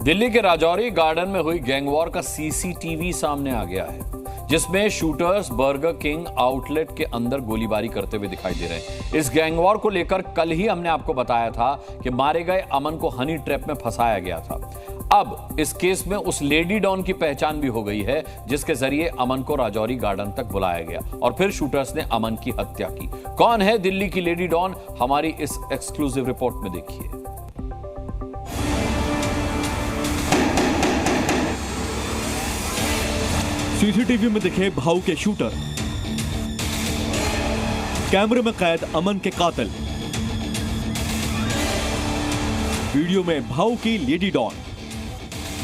दिल्ली के राजौरी गार्डन में हुई गैंगवॉर का सीसीटीवी सामने आ गया है, जिसमें शूटर्स बर्गर किंग आउटलेट के अंदर गोलीबारी करते हुए दिखाई दे रहे हैं। इस गैंगवॉर को लेकर कल ही हमने आपको बताया था कि मारे गए अमन को हनी ट्रैप में फंसाया गया था। अब इस केस में उस लेडी डॉन की पहचान भी हो गई है, जिसके जरिए अमन को राजौरी गार्डन तक बुलाया गया और फिर शूटर्स ने अमन की हत्या की। कौन है दिल्ली की लेडी डॉन, हमारी इस एक्सक्लूसिव रिपोर्ट में देखिए। सीसीटीवी में दिखे भाऊ के शूटर, कैमरे में कैद अमन के कातिल, वीडियो में भाऊ की लेडी डॉन।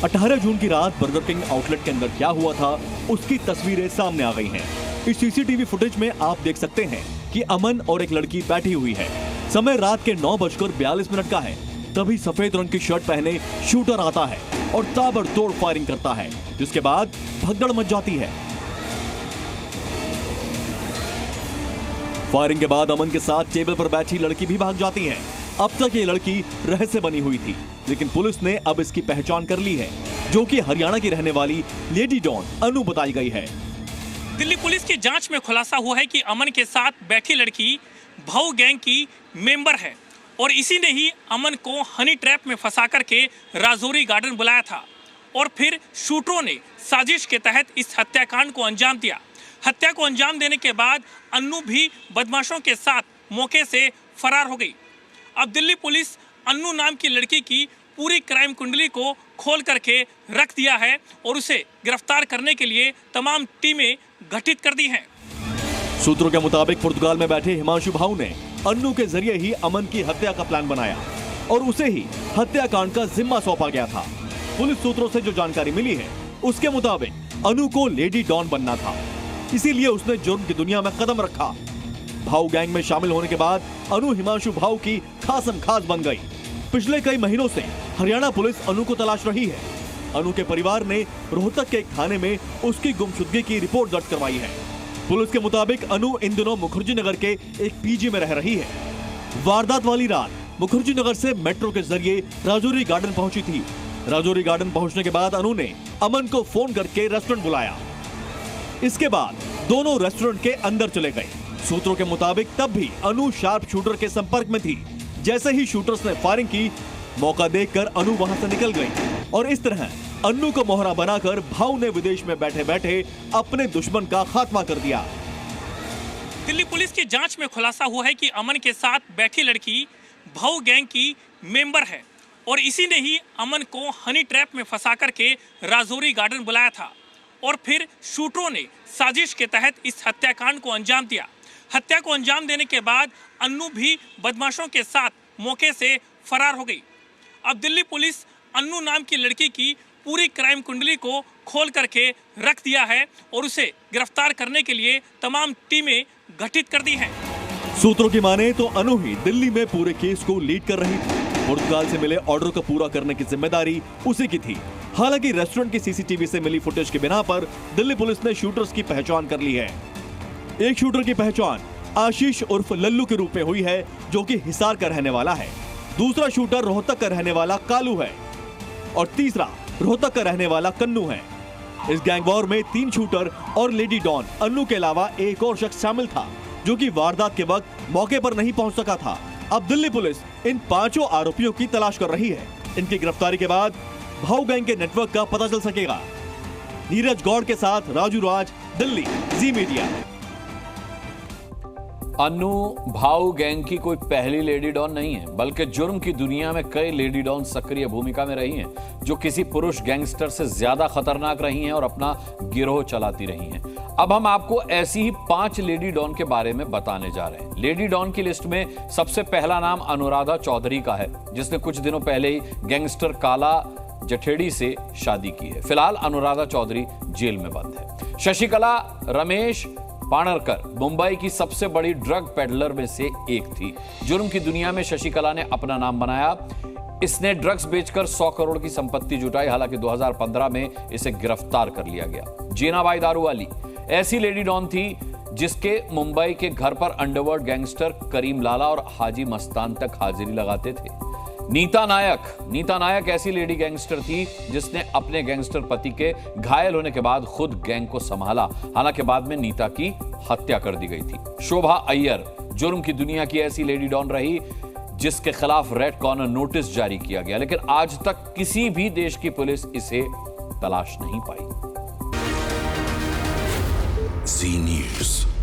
18 जून की रात बर्गर किंग आउटलेट के अंदर क्या हुआ था, उसकी तस्वीरें सामने आ गई हैं। इस सीसीटीवी फुटेज में आप देख सकते हैं कि अमन और एक लड़की बैठी हुई है। समय रात के 9:42 का है। तभी सफेद रंग की शर्ट पहने शूटर आता है और ताबड़तोड़ फायरिंग करता है, जिसके बाद भगदड़ मच जाती है। फायरिंग के बाद अमन के साथ टेबल पर बैठी लड़की भी भाग जाती है। अब तक ये लड़की रहस्य बनी हुई थी, लेकिन पुलिस ने अब इसकी पहचान कर ली है, जो कि हरियाणा की रहने वाली लेडी डॉन अनु बताई गई है। दिल्ली पुलिस की जांच में खुलासा हुआ है कि अमन के साथ बैठी लड़की भाऊ गैंग की मेंबर है और इसी ने ही अमन को हनी ट्रैप में फंसा करके राजौरी गार्डन बुलाया था और फिर शूटरों ने साजिश के तहत इस हत्याकांड को अंजाम दिया। हत्या को अंजाम देने के बाद अन्नू भी बदमाशों के साथ मौके से फरार हो गई। अब दिल्ली पुलिस अन्नू नाम की लड़की की पूरी क्राइम कुंडली को खोल करके रख दिया है और उसे गिरफ्तार करने के लिए तमाम टीमें गठित कर दी हैं। सूत्रों के मुताबिक पुर्तगाल में बैठे हिमांशु भाऊ ने अन्नू के जरिए ही अमन की हत्या का प्लान बनाया और उसे ही हत्याकांड का जिम्मा सौंपा गया था। पुलिस सूत्रों से जो जानकारी मिली है, उसके मुताबिक अनु को लेडी डॉन बनना था, इसीलिए उसने जुर्म की दुनिया में कदम रखा। भाऊ गैंग में शामिल होने के बाद अनु हिमांशु भाऊ की खासम खास बन गई। पिछले कई महीनों से हरियाणा पुलिस अनु को तलाश रही है। अनु के परिवार ने रोहतक के एक थाने में उसकी गुमशुदगी की रिपोर्ट दर्ज करवाई है। पुलिस के मुताबिक अनु इन दिनों मुखर्जी नगर के एक पीजी में रह रही है। वारदात वाली रात मुखर्जी नगर से मेट्रो के जरिए राजौरी गार्डन पहुंची थी। राजौरी गार्डन पहुंचने के बाद अनु ने अमन को फोन करके रेस्टोरेंट बुलाया। इसके बाद दोनों रेस्टोरेंट के अंदर चले गए। सूत्रों के मुताबिक तब भी अनु शार्प शूटर के संपर्क में थी। जैसे ही शूटर्स ने फायरिंग की, मौका देखकर अनु वहां से निकल गई और इस तरह अन्नू को मोहरा बनाकर भाऊ ने विदेश में बैठे बैठे अपने दुश्मन का खात्मा कर दिया। दिल्ली पुलिस की जांच में खुलासा हुआ है कि अमन के साथ बैठी लड़की भाऊ गैंग की मेंबर है और इसी ने ही अमन को हनी ट्रैप में फंसा करके राजौरी गार्डन बुलाया था और फिर शूटरों ने साजिश के तहत इस हत्याकांड को अंजाम दिया। हत्या को अंजाम देने के बाद अन्नू भी बदमाशों के साथ मौके से फरार हो गई। अब दिल्ली पुलिस अन्नू नाम की लड़की की पूरी क्राइम कुंडली को खोल करके रख दिया है और उसे गिरफ्तार करने के लिए तमाम टीमें गठित कर दी हैं। सूत्रों की माने तो अनु ही दिल्ली में पूरे केस को लीड कर रही थी। पुर्तगाल से मिले ऑर्डर को पूरा करने की जिम्मेदारी उसी की थी। हालांकि रेस्टोरेंट की सीसीटीवी से मिली फुटेज के बिना पर दिल्ली पुलिस ने शूटर्स की पहचान कर ली है। एक शूटर की पहचान आशीष उर्फ लल्लू के रूप में हुई है, जो कि हिसार का रहने वाला है। दूसरा शूटर रोहतक का रहने वाला कालू है और तीसरा रोहतक का रहने वाला कन्नू है। इस गैंगवॉर में 3 शूटर और लेडी डॉन अन्नू के अलावा एक और शख्स शामिल था, जो कि वारदात के वक्त मौके पर नहीं पहुंच सका था। अब दिल्ली पुलिस इन 5 आरोपियों की तलाश कर रही है। इनकी गिरफ्तारी के बाद भाऊ गैंग के नेटवर्क का पता चल सकेगा। नीरज गौड़ के साथ राजू राज, दिल्ली, जी मीडिया। अन्नू भाऊ गैंग की कोई पहली लेडी डॉन नहीं है, बल्कि जुर्म की दुनिया में कई लेडी डॉन सक्रिय भूमिका में रही हैं, जो किसी पुरुष गैंगस्टर से ज्यादा खतरनाक रही हैं और अपना गिरोह चलाती रही हैं। अब हम आपको ऐसी ही 5 लेडी डॉन के बारे में बताने जा रहे हैं। लेडी डॉन की लिस्ट में सबसे पहला नाम अनुराधा चौधरी का है, जिसने कुछ दिनों पहले ही गैंगस्टर काला जठेड़ी से शादी की है। फिलहाल अनुराधा चौधरी जेल में बंद है। शशिकला रमेश पाणरकर मुंबई की सबसे बड़ी ड्रग पेडलर में से एक थी। जुर्म की दुनिया में शशिकला ने अपना नाम बनाया। इसने ड्रग्स बेचकर 100 करोड़ की संपत्ति जुटाई। हालांकि 2015 में इसे गिरफ्तार कर लिया गया। जीनाबाई दारूवाली ऐसी लेडी डॉन थी जिसके मुंबई के घर पर अंडरवर्ल्ड गैंगस्टर करीम लाला और हाजी मस्तान तक हाजिरी लगाते थे। नीता नायक ऐसी लेडी गैंगस्टर थी जिसने अपने गैंगस्टर पति के घायल होने के बाद खुद गैंग को संभाला। हालांकि बाद में नीता की हत्या कर दी गई थी। शोभा अय्यर जुर्म की दुनिया की ऐसी लेडी डॉन रही जिसके खिलाफ रेड कॉर्नर नोटिस जारी किया गया, लेकिन आज तक किसी भी देश की पुलिस इसे तलाश नहीं पाई। जी न्यूज़।